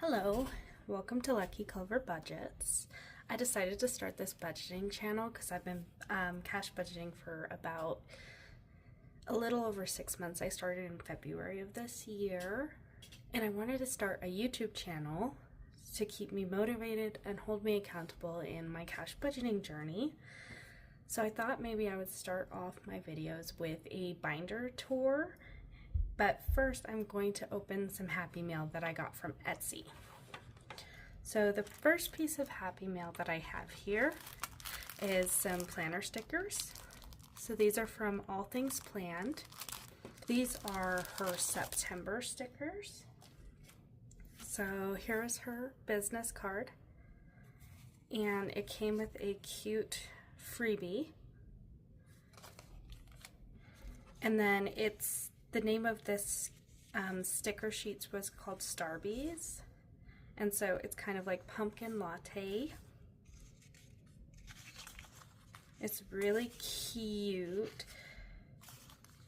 Hello, welcome to Lucky Clover Budgets. I decided to start this budgeting channel because I've been cash budgeting for about a little over 6 months. I started in February of this year, and I wanted to start a YouTube channel to keep me motivated and hold me accountable in my cash budgeting journey. So I thought maybe I would start off my videos with a binder tour. But first, I'm going to open some Happy Mail that I got from Etsy. So the first piece of Happy Mail that I have here is some planner stickers. So these are from All Things Planned. These are her September stickers. So here's her business card. And it came with a cute freebie. And then the name of this sticker sheets was called Starbies, and so it's kind of like pumpkin latte. It's really cute.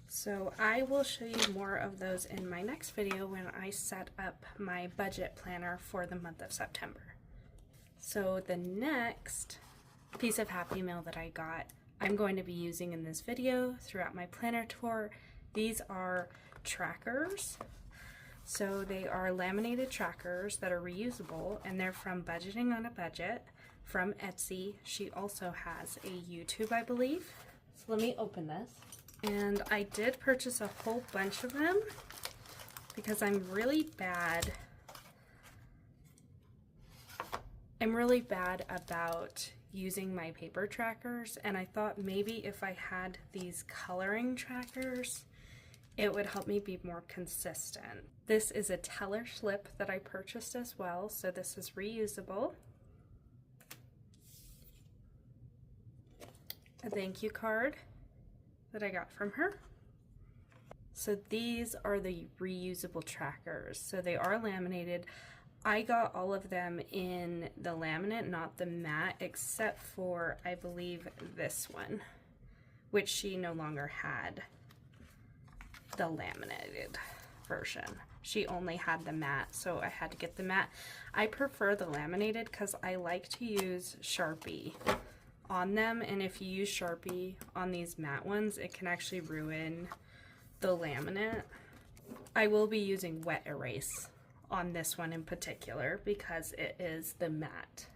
So I will show you more of those in my next video when I set up my budget planner for the month of September. So the next piece of Happy Mail that I got, I'm going to be using in this video throughout my planner tour. These are trackers. So they are laminated trackers that are reusable, and they're from Budgeting on a Budget from Etsy. She also has a YouTube, I believe. So let me open this. And I did purchase a whole bunch of them because I'm really bad about using my paper trackers, and I thought maybe if I had these coloring trackers, it would help me be more consistent. This is a teller slip that I purchased as well, so this is reusable. A thank you card that I got from her. So these are the reusable trackers. So they are laminated. I got all of them in the laminate, not the matte, except for, I believe, this one, which she no longer had the laminated version. She only had the matte, so I had to get the matte. I prefer the laminated because I like to use Sharpie on them, and if you use Sharpie on these matte ones, it can actually ruin the laminate. I will be using wet erase on this one in particular because it is the matte.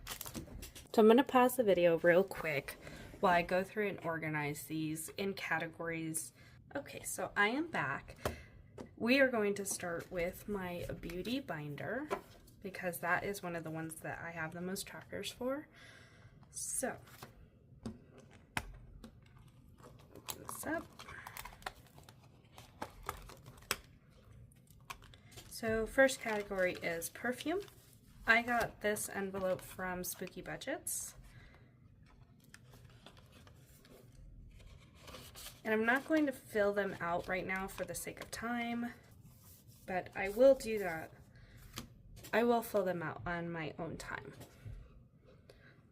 So I'm going to pause the video real quick while I go through and organize these in categories. Okay, so I am back. We are going to start with my beauty binder because that is one of the ones that I have the most trackers for. So, open this up. So first category is perfume. I got this envelope from Spooky Budgets. And I'm not going to fill them out right now for the sake of time, but I will do that. I will fill them out on my own time.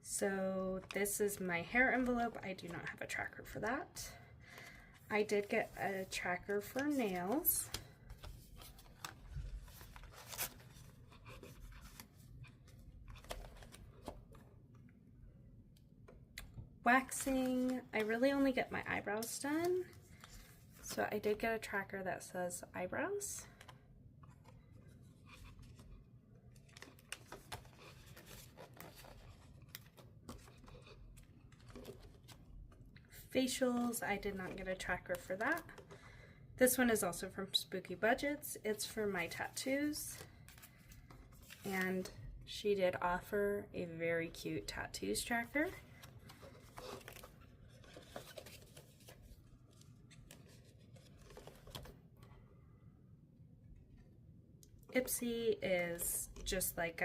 So this is my hair envelope. I do not have a tracker for that. I did get a tracker for nails. Waxing, I really only get my eyebrows done, so I did get a tracker that says eyebrows. Facials, I did not get a tracker for that. This one is also from Spooky Budgets. It's for my tattoos, and she did offer a very cute tattoos tracker. Ipsy is just like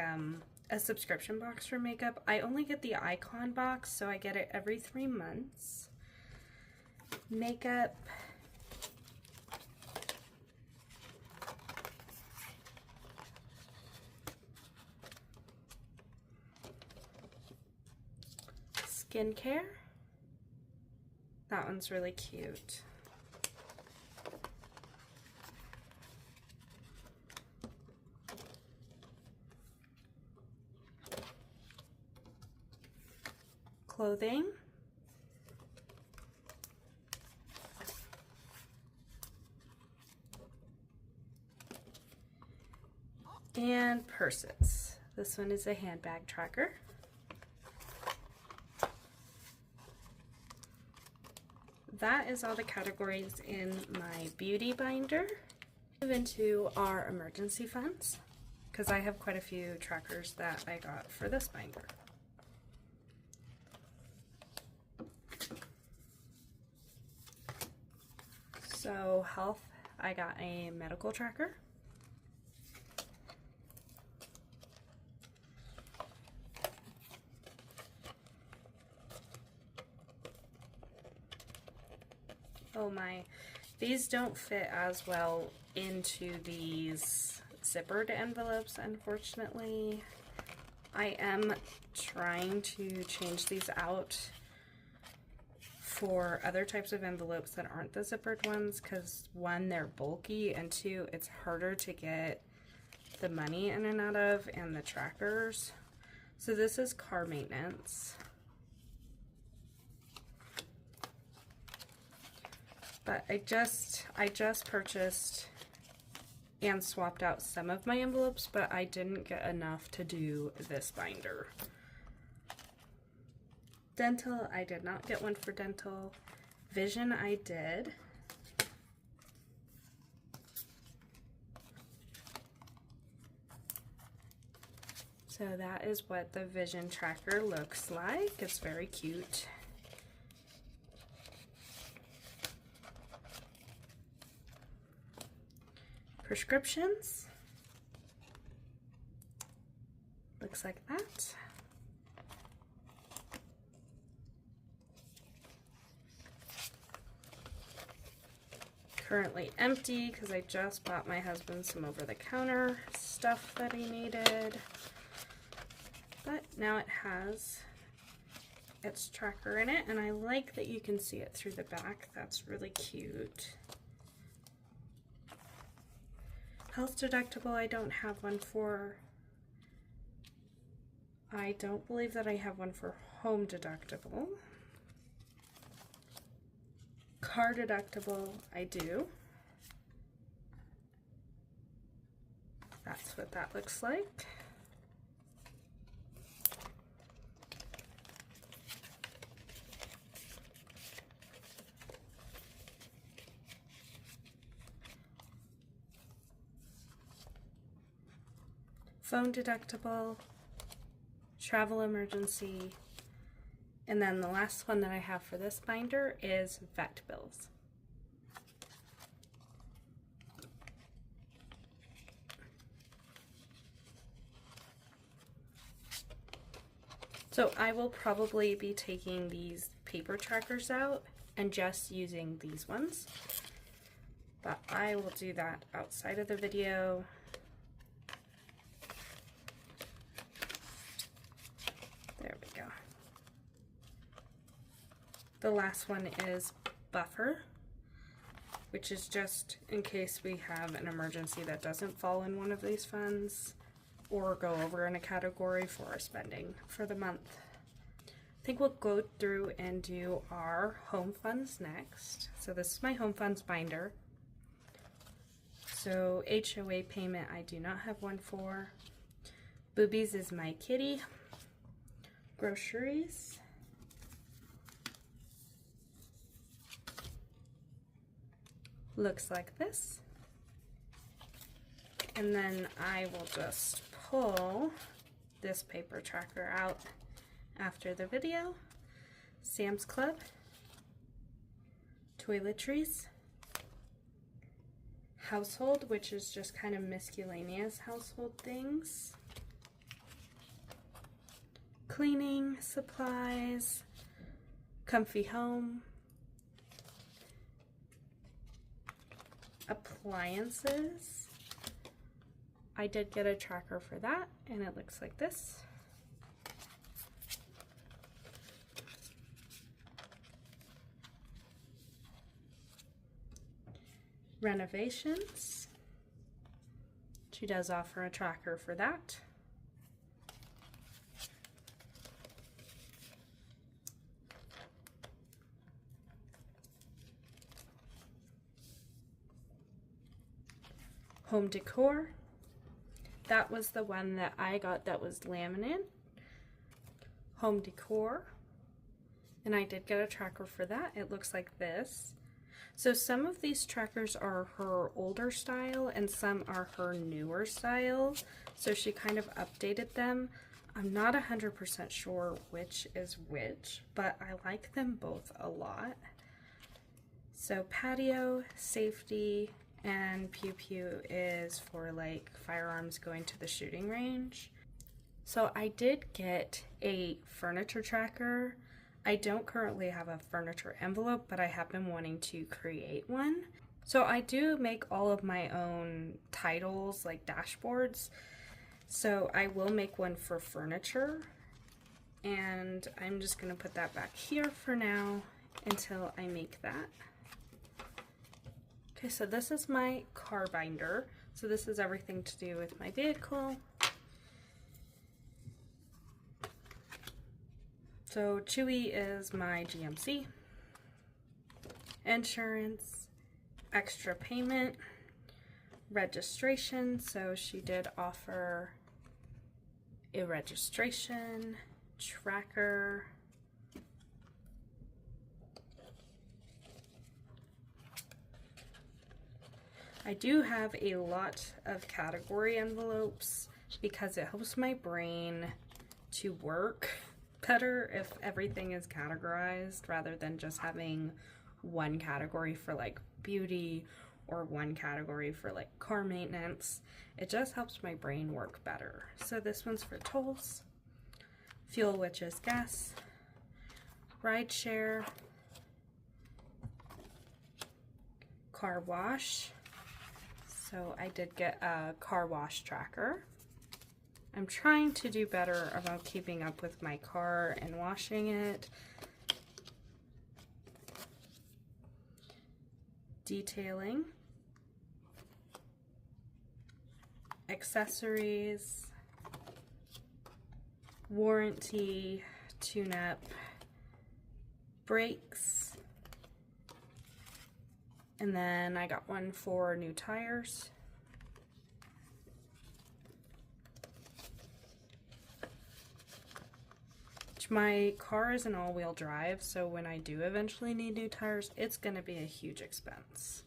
a subscription box for makeup. I only get the icon box, so I get it every 3 months. Makeup. Skincare. That one's really cute. clothing, and purses. This one is a handbag tracker. That is all the categories in my beauty binder. Move into our emergency funds, because I have quite a few trackers that I got for this binder. So health, I got a medical tracker. Oh my, these don't fit as well into these zippered envelopes, unfortunately. I am trying to change these out for other types of envelopes that aren't the zippered ones, because one, they're bulky, and two, it's harder to get the money in and out of, and the trackers. So this is car maintenance. But I just purchased and swapped out some of my envelopes, but I didn't get enough to do this binder. Dental, I did not get one for dental. Vision, I did. So that is what the vision tracker looks like. It's very cute. Prescriptions, looks like that. Currently empty because I just bought my husband some over-the-counter stuff that he needed, but now it has its tracker in it, and I like that you can see it through the back. That's really cute. Health deductible, I don't have one for. I don't believe that I have one for home deductible. Car deductible, I do. That's what that looks like. Phone deductible, travel emergency, and then the last one that I have for this binder is vet bills. So I will probably be taking these paper trackers out and just using these ones, but I will do that outside of the video. There we go. The last one is buffer, which is just in case we have an emergency that doesn't fall in one of these funds or go over in a category for our spending for the month. I think we'll go through and do our home funds next. So this is my home funds binder. So HOA payment, I do not have one for. Boobies is my kitty. Groceries. Looks like this. And then I will just pull this paper tracker out after the video. Sam's Club. Toiletries. Household, which is just kind of miscellaneous household things. Cleaning supplies, comfy home, appliances. I did get a tracker for that, and it looks like this. Renovations. She does offer a tracker for that. Home decor. That was the one that I got that was laminate. Home decor. And I did get a tracker for that. It looks like this. So some of these trackers are her older style and some are her newer style. So she kind of updated them. I'm not 100% sure which is which, but I like them both a lot. So patio, safety, and pew pew is for like firearms going to the shooting range. So I did get a furniture tracker. I don't currently have a furniture envelope, but I have been wanting to create one. So I do make all of my own titles, like dashboards. So I will make one for furniture. And I'm just going to put that back here for now until I make that. Okay, so this is my car binder. So this is everything to do with my vehicle. So Chewy is my GMC, insurance, extra payment, registration. So she did offer a registration, tracker, I do have a lot of category envelopes because it helps my brain to work better if everything is categorized rather than just having one category for like beauty or one category for like car maintenance. It just helps my brain work better. So this one's for tolls, fuel, which is gas, ride share, car wash. So I did get a car wash tracker. I'm trying to do better about keeping up with my car and washing it. Detailing, accessories, warranty, tune-up, brakes, and then I got one for new tires. My car is an all-wheel drive, so when I do eventually need new tires, it's going to be a huge expense.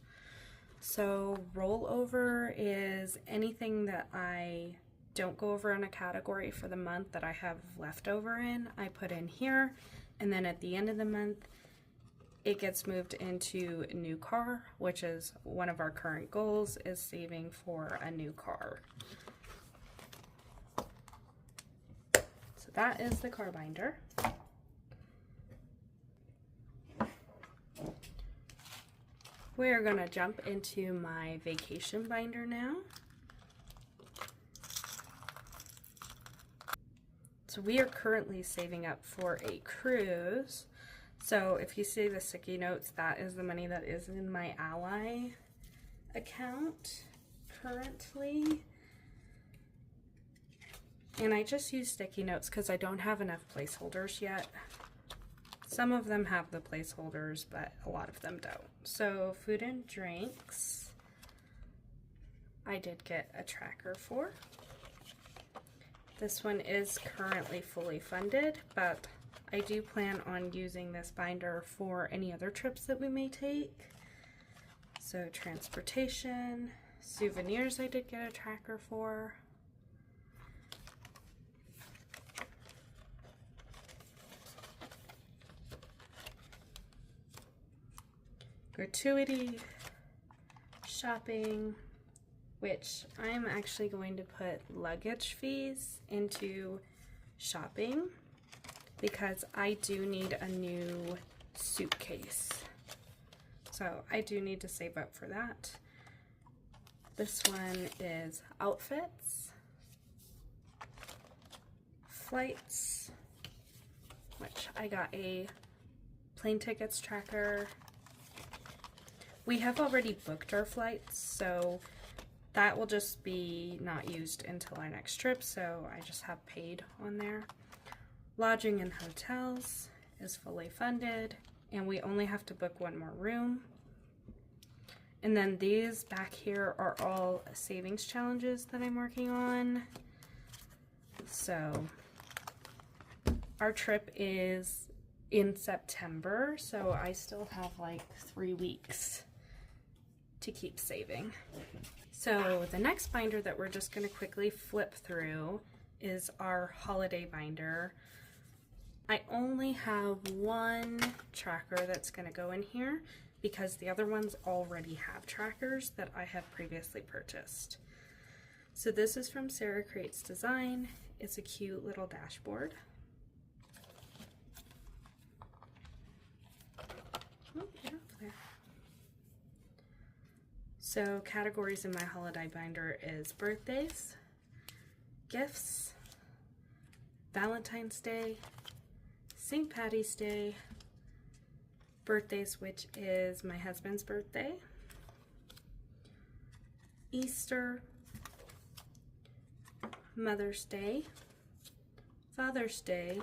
So rollover is anything that I don't go over in a category for the month that I have leftover in, I put in here, and then at the end of the month, it gets moved into a new car, which is one of our current goals, is saving for a new car. That is the car binder. We're gonna jump into my vacation binder now. So we are currently saving up for a cruise. So if you see the sticky notes, that is the money that is in my Ally account currently. And I just use sticky notes because I don't have enough placeholders yet. Some of them have the placeholders, but a lot of them don't. So food and drinks, I did get a tracker for. This one is currently fully funded, but I do plan on using this binder for any other trips that we may take. So transportation, souvenirs I did get a tracker for. Gratuity, shopping, which I'm actually going to put luggage fees into shopping because I do need a new suitcase. So I do need to save up for that. This one is outfits, flights, which I got a plane tickets tracker. We have already booked our flights, so that will just be not used until our next trip, so I just have paid on there. Lodging and hotels is fully funded, and we only have to book one more room. And then these back here are all savings challenges that I'm working on. So our trip is in September, so I still have like 3 weeks to keep saving. So the next binder that we're just going to quickly flip through is our holiday binder. I only have one tracker that's going to go in here because the other ones already have trackers that I have previously purchased. So this is from Sarah Creates Design. It's a cute little dashboard. Oh, get up there. So categories in my holiday binder is birthdays, gifts, Valentine's Day, St. Patty's Day, birthdays, which is my husband's birthday, Easter, Mother's Day, Father's Day,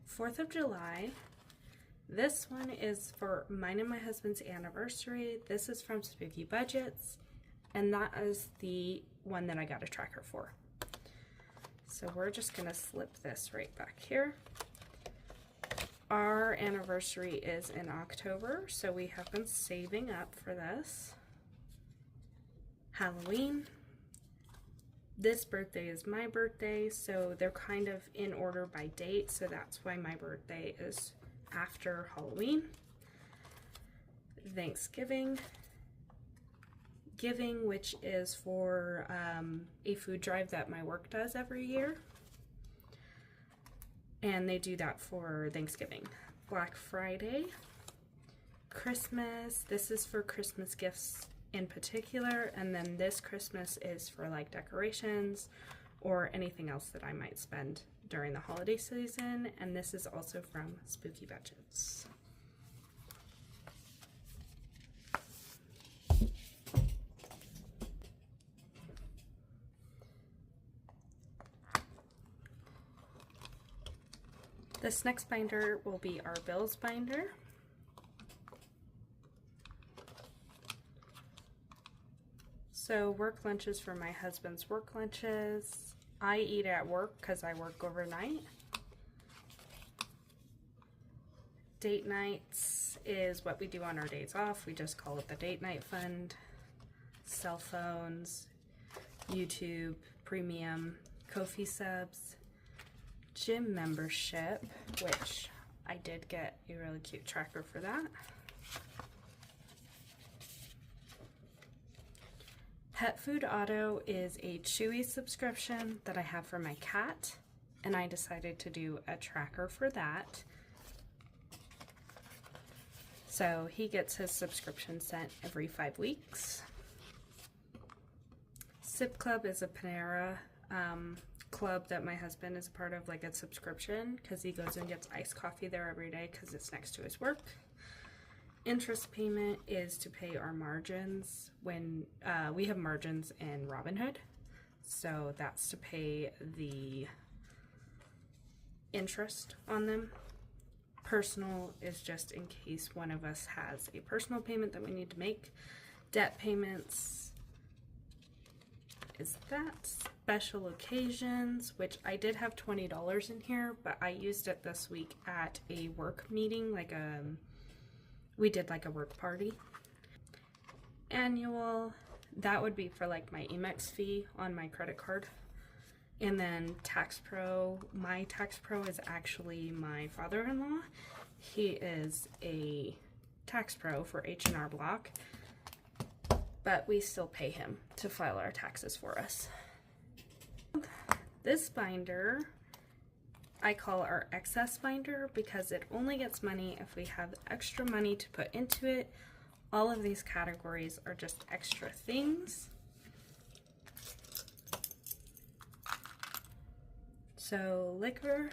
4th of July. This one is for mine and my husband's anniversary. This is from Spooky Budgets, and that is the one that I got a tracker for. So we're just gonna slip this right back here. Our anniversary is in October, so we have been saving up for this. Halloween. This birthday is my birthday, so they're kind of in order by date, so that's why my birthday is after Halloween. Thanksgiving. Giving, which is for a food drive that my work does every year. And they do that for Thanksgiving. Black Friday, Christmas. This is for Christmas gifts in particular, and then this Christmas is for like decorations or anything else that I might spend during the holiday season, and this is also from Spooky Budgets. This next binder will be our bills binder. So work lunches for my husband's work lunches. I eat at work because I work overnight. Date nights is what we do on our days off. We just call it the date night fund. Cell phones, YouTube, premium, Ko-fi subs, gym membership, which I did get a really cute tracker for that. Pet Food Auto is a Chewy subscription that I have for my cat, and I decided to do a tracker for that. So he gets his subscription sent every 5 weeks. Sip Club is a Panera club that my husband is a part of, like a subscription, because he goes and gets iced coffee there every day because it's next to his work. Interest payment is to pay our margins when we have margins in Robinhood, so that's to pay the interest on them. Personal is just in case one of us has a personal payment that we need to make. Debt payments is that. Special occasions, which I did have $20 in here, but I used it this week at a work meeting, like we did like a work party. Annual, that would be for like my Amex fee on my credit card. And then Tax Pro, my Tax Pro is actually my father-in-law. He is a tax pro for H&R Block, but we still pay him to file our taxes for us. This binder I call our excess binder because it only gets money if we have extra money to put into it. All of these categories are just extra things. So liquor,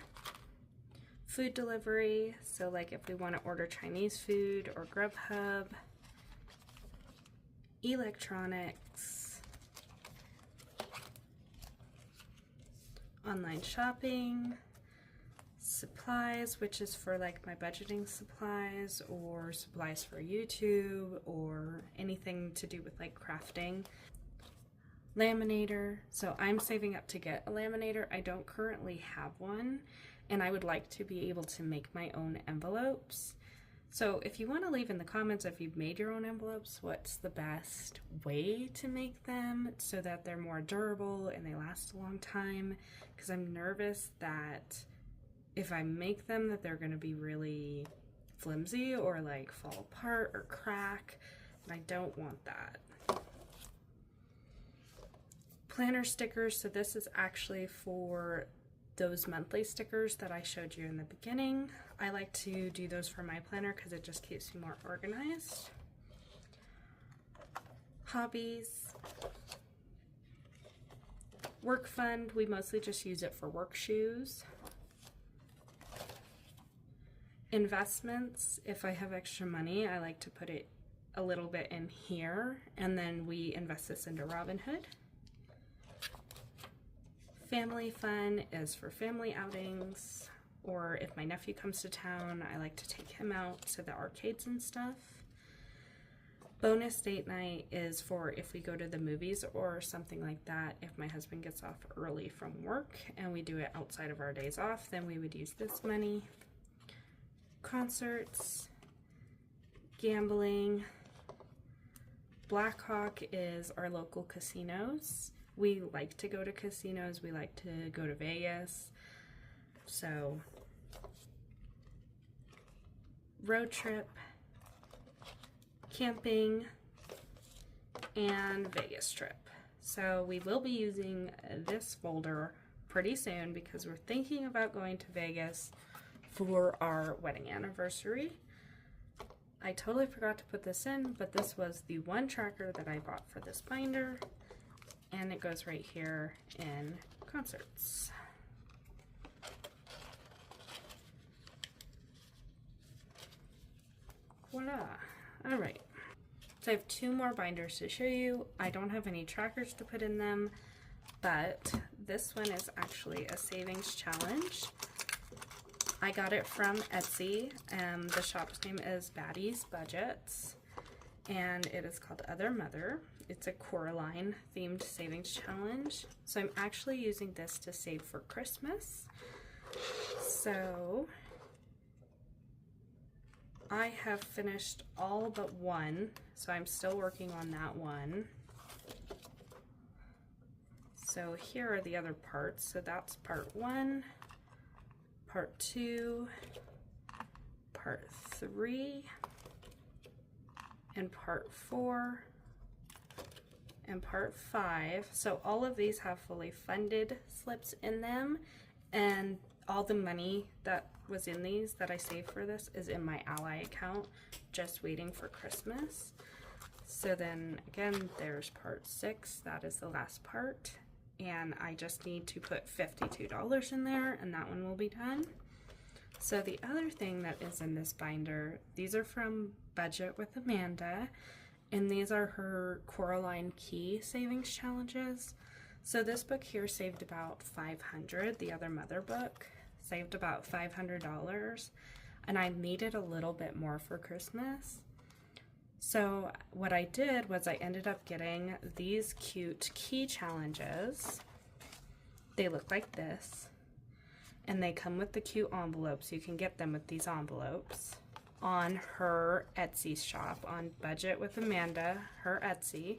food delivery, so like if we want to order Chinese food or Grubhub, electronics, online shopping, supplies, which is for like my budgeting supplies or supplies for YouTube or anything to do with like crafting. Laminator, so I'm saving up to get a laminator. I don't currently have one, and I would like to be able to make my own envelopes. So if you want to leave in the comments if you've made your own envelopes, what's the best way to make them so that they're more durable and they last a long time, because I'm nervous that if I make them that they're going to be really flimsy or like fall apart or crack, and I don't want that. Planner stickers, so this is actually for those monthly stickers that I showed you in the beginning. I like to do those for my planner because it just keeps me more organized. Hobbies. Work fund, we mostly just use it for work shoes. Investments, if I have extra money, I like to put it a little bit in here, and then we invest this into Robinhood. Family fun is for family outings, or if my nephew comes to town, I like to take him out to the arcades and stuff. Bonus date night is for if we go to the movies or something like that. If my husband gets off early from work and we do it outside of our days off, then we would use this money. Concerts, gambling. Blackhawk is our local casinos. We like to go to casinos, we like to go to Vegas, so road trip, camping, and Vegas trip. So we will be using this folder pretty soon because we're thinking about going to Vegas for our wedding anniversary. I totally forgot to put this in, but this was the one tracker that I bought for this binder. And it goes right here in concerts. Voila. All right. So I have two more binders to show you. I don't have any trackers to put in them, but this one is actually a savings challenge. I got it from Etsy. The shop's name is Baddie's Budgets, and it is called Other Mother. It's a Coraline themed savings challenge. So I'm actually using this to save for Christmas. So I have finished all but one, so I'm still working on that one. So here are the other parts. So that's part 1, part 2, part 3, and part 4. And part 5. So all of these have fully funded slips in them, and all the money that was in these that I saved for this is in my Ally account, just waiting for Christmas. So then again, there's part 6. That is the last part, and I just need to put $52 in there, and that one will be done. So the other thing that is in this binder, these are from Budget with Amanda, and these are her Coraline Key savings challenges. So this book here saved about $500. The Other Mother book saved about $500, and I needed a little bit more for Christmas. So what I did was I ended up getting these cute key challenges. They look like this, and they come with the cute envelopes. You can get them with these envelopes on her Etsy shop, on Budget with Amanda, her Etsy.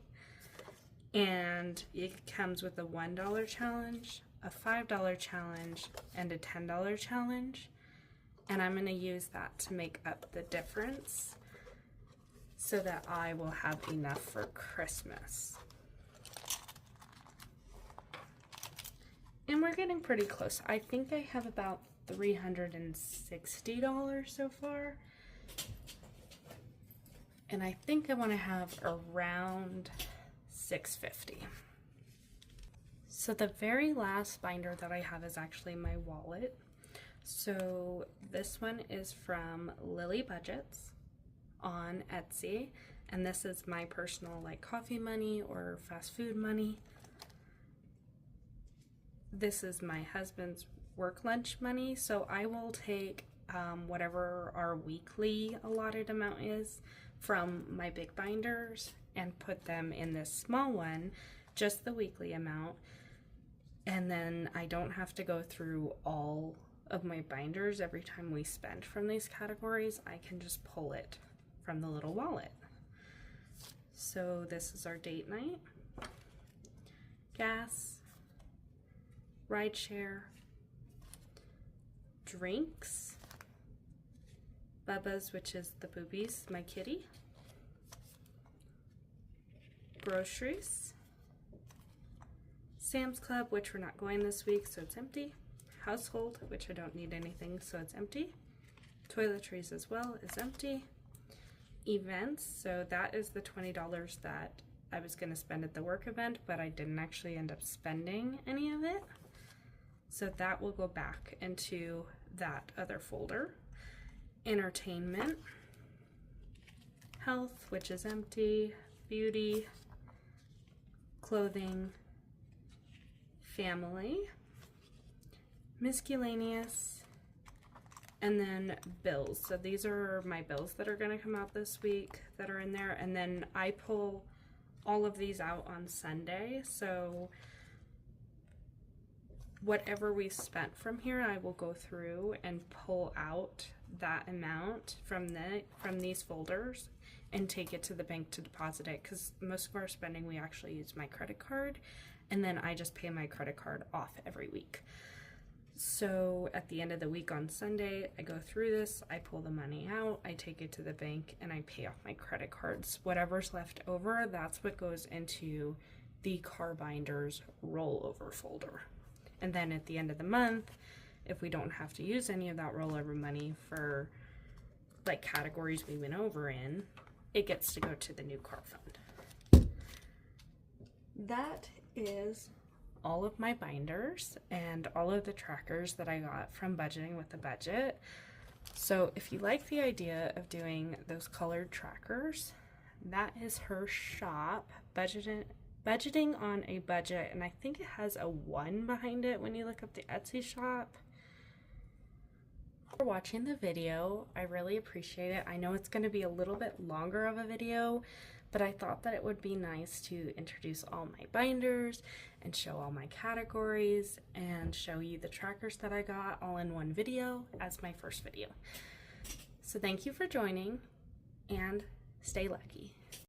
And it comes with a $1 challenge, a $5 challenge, and a $10 challenge. And I'm going to use that to make up the difference so that I will have enough for Christmas. And we're getting pretty close. I think I have about $360 so far. And I think I want to have around $650. So the very last binder that I have is actually my wallet. So this one is from Lily Budgets on Etsy, and this is my personal like coffee money or fast food money. This is my husband's work lunch money, so I will take whatever our weekly allotted amount is from my big binders and put them in this small one, just the weekly amount, and then I don't have to go through all of my binders every time we spend from these categories. I can just pull it from the little wallet. So this is our date night, gas, rideshare, drinks, Bubba's, which is the boobies, my kitty, groceries, Sam's Club, which we're not going this week, so it's empty, household, which I don't need anything, so it's empty, toiletries as well is empty, events, so that is the $20 that I was going to spend at the work event, but I didn't actually end up spending any of it, so that will go back into that other folder. Entertainment, health, which is empty, beauty, clothing, family, miscellaneous, and then bills. So these are my bills that are going to come out this week that are in there, and then I pull all of these out on Sunday, so whatever we spent from here, I will go through and pull out that amount from these folders and take it to the bank to deposit it, because most of our spending we actually use my credit card, and then I just pay my credit card off every week. So at the end of the week on Sunday, I go through this, I pull the money out, I take it to the bank, and I pay off my credit cards. Whatever's left over, that's what goes into the car binders rollover folder. And then at the end of the month, if we don't have to use any of that rollover money for like categories we went over in, it gets to go to the new car fund. That is all of my binders and all of the trackers that I got from Budgeting with a Budget. So if you like the idea of doing those colored trackers, that is her shop, Budgeting on a Budget, and I think it has a 1 behind it when you look up the Etsy shop. For watching the video, I really appreciate it. I know it's going to be a little bit longer of a video, but I thought that it would be nice to introduce all my binders and show all my categories and show you the trackers that I got all in one video as my first video. So thank you for joining, and stay lucky.